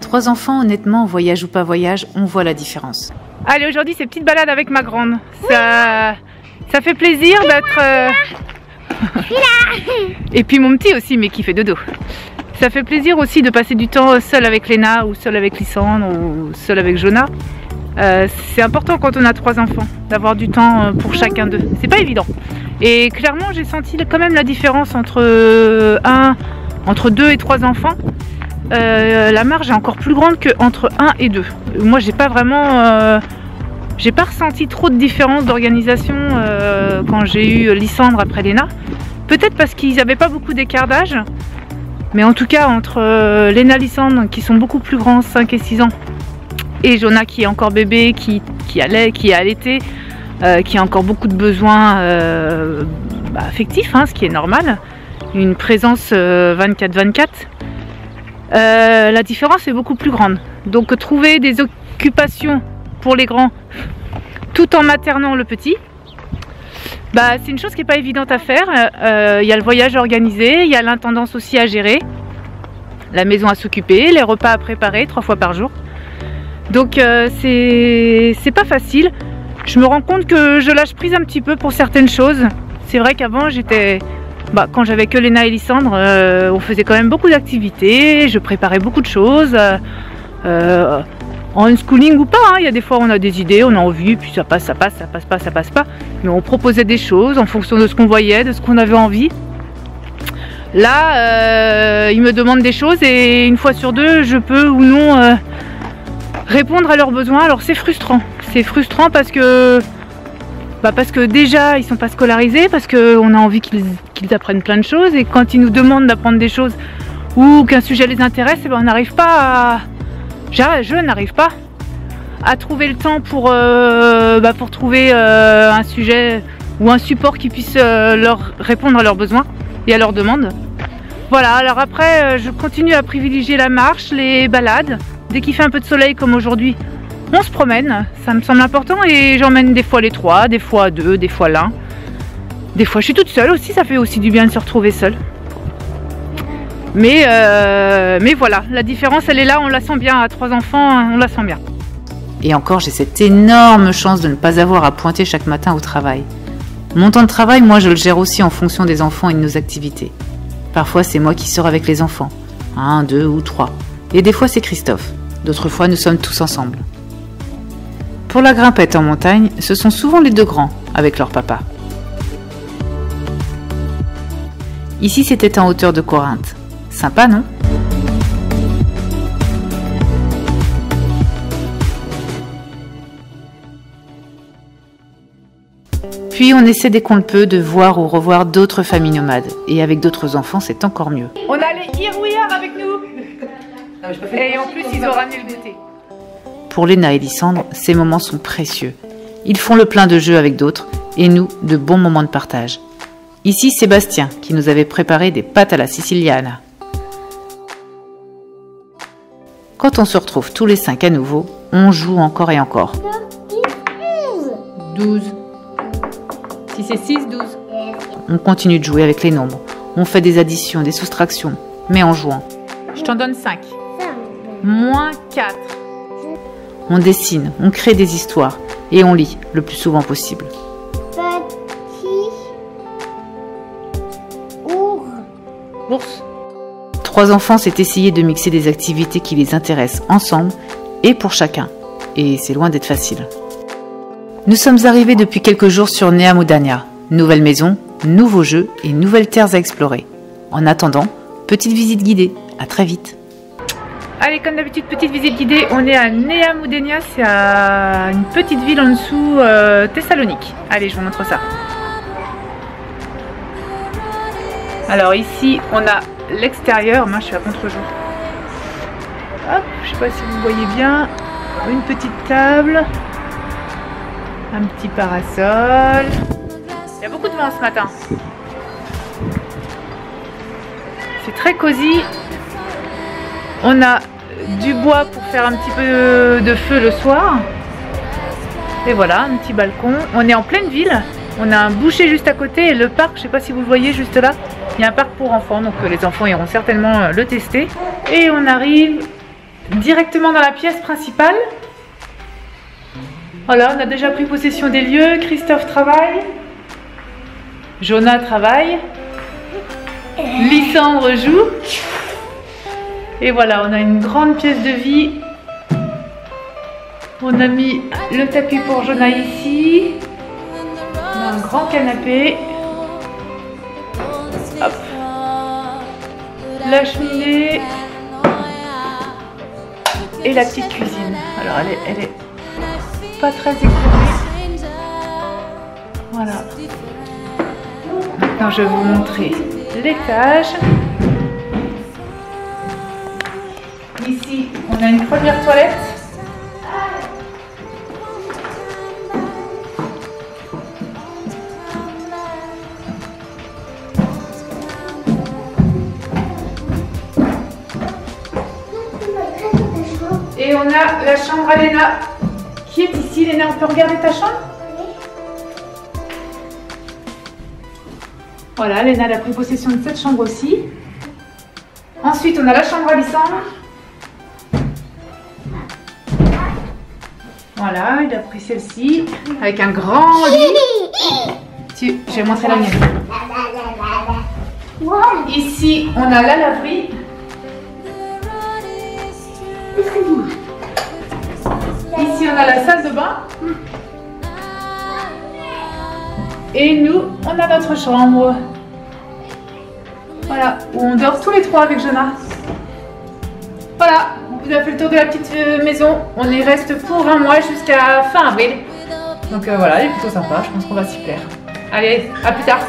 3 enfants, honnêtement, voyage ou pas voyage, on voit la différence. Allez, aujourd'hui c'est petite balade avec ma grande. Ça fait plaisir d'être... Et puis mon petit aussi, mais qui fait dodo. Ça fait plaisir aussi de passer du temps seul avec Léna, ou seul avec Lysandre, ou seul avec Jonah. C'est important quand on a 3 enfants, d'avoir du temps pour chacun d'eux. C'est pas évident. Et clairement, j'ai senti quand même la différence entre 2 et 3 enfants. La marge est encore plus grande qu'entre 1 et 2. Moi, j'ai pas vraiment... j'ai pas ressenti trop de différence d'organisation quand j'ai eu Lysandre après Léna. Peut-être parce qu'ils n'avaient pas beaucoup d'écart d'âge. Mais en tout cas, entre Léna et Lysandre, qui sont beaucoup plus grands, 5 et 6 ans, et Jonah qui est encore bébé, qui est allaité, qui a encore beaucoup de besoins affectifs, hein, ce qui est normal. Une présence 24/24. La différence est beaucoup plus grande. Donc trouver des occupations pour les grands tout en maternant le petit, c'est une chose qui n'est pas évidente à faire. Il y a le voyage à organiser, il y a l'intendance aussi à gérer, la maison à s'occuper, les repas à préparer 3 fois par jour. Donc c'est pas facile. Je me rends compte que je lâche prise un petit peu pour certaines choses. C'est vrai qu'avant j'étais... quand j'avais que Léna et Lysandre, on faisait quand même beaucoup d'activités, je préparais beaucoup de choses. En unschooling ou pas, hein. Il y a des fois on a des idées, on a envie, puis ça passe pas. Mais on proposait des choses en fonction de ce qu'on voyait, de ce qu'on avait envie. Là, ils me demandent des choses et une fois sur 2, je peux ou non répondre à leurs besoins. Alors c'est frustrant. C'est frustrant parce que déjà ils sont pas scolarisés, parce qu'on a envie qu'ils apprennent plein de choses, et quand ils nous demandent d'apprendre des choses ou qu'un sujet les intéresse, on n'arrive pas à... Je n'arrive pas à trouver le temps pour trouver un sujet ou un support qui puisse leur répondre à leurs besoins et à leurs demandes. Voilà, alors après je continue à privilégier la marche, les balades. Dès qu'il fait un peu de soleil comme aujourd'hui, on se promène, ça me semble important, et j'emmène des fois les 3, des fois 2, des fois l'un. Des fois je suis toute seule aussi, ça fait aussi du bien de se retrouver seule. Mais voilà, la différence elle est là, on la sent bien, à 3 enfants, on la sent bien. Et encore, j'ai cette énorme chance de ne pas avoir à pointer chaque matin au travail. Mon temps de travail, moi je le gère aussi en fonction des enfants et de nos activités. Parfois c'est moi qui sors avec les enfants, 1, 2 ou 3. Et des fois c'est Christophe, d'autres fois nous sommes tous ensemble. Pour la grimpette en montagne, ce sont souvent les 2 grands avec leur papa. Ici c'était en hauteur de Corinthe. Sympa, non? Puis on essaie dès qu'on le peut de voir ou revoir d'autres familles nomades. Et avec d'autres enfants, c'est encore mieux. On a les Here avec nous. Et en plus, ils ont ramené le goûter. Pour Léna et Lysandre, ces moments sont précieux. Ils font le plein de jeux avec d'autres et nous, de bons moments de partage. Ici, Sébastien, qui nous avait préparé des pâtes à la siciliana. Quand on se retrouve tous les 5 à nouveau, on joue encore et encore. 12. Si c'est 6, 12. On continue de jouer avec les nombres. On fait des additions, des soustractions, mais en jouant. Je t'en donne 5. Moins 4. On dessine, on crée des histoires et on lit le plus souvent possible. Ours. 3 enfants s'est essayé de mixer des activités qui les intéressent ensemble et pour chacun. Et c'est loin d'être facile. Nous sommes arrivés depuis quelques jours sur Nea Moudania. Nouvelle maison, nouveaux jeux et nouvelles terres à explorer. En attendant, petite visite guidée. À très vite. Allez, comme d'habitude, petite visite guidée. On est à Nea Moudania, c'est à une petite ville en dessous, Thessalonique. Allez, je vous montre ça. Alors ici, on a l'extérieur. Moi, je suis à contre-jour. Hop, je sais pas si vous voyez bien. Une petite table. Un petit parasol. Il y a beaucoup de vent ce matin. C'est très cosy. On a du bois pour faire un petit peu de feu le soir. Et voilà, un petit balcon. On est en pleine ville. On a un boucher juste à côté et le parc, je ne sais pas si vous le voyez juste là. Il y a un parc pour enfants, donc les enfants iront certainement le tester. Et on arrive directement dans la pièce principale. Voilà, on a déjà pris possession des lieux. Christophe travaille. Jonah travaille. Lysandre joue. Et voilà, on a une grande pièce de vie. On a mis le tapis pour Jonah ici. On a un grand canapé. Hop. La cheminée. Et la petite cuisine. Alors elle est pas très éclairée. Voilà. Maintenant je vais vous montrer l'étage. Ici on a une première toilette. Et on a la chambre à Léna qui est ici. Léna, on peut regarder ta chambre? Voilà, Léna elle a pris possession de cette chambre aussi. Ensuite, on a la chambre à Lysandre. Voilà, il a pris celle-ci avec un grand lit. Je vais montrer la mienne. Ici, on a la laverie. Ici, on a la salle de bain. Et nous, on a notre chambre. Voilà, où on dort tous les trois avec Jonah. Voilà, on vous a fait le tour de la petite maison. On y reste pour un mois jusqu'à fin avril. Donc voilà, elle est plutôt sympa, je pense qu'on va s'y plaire. Allez, à plus tard.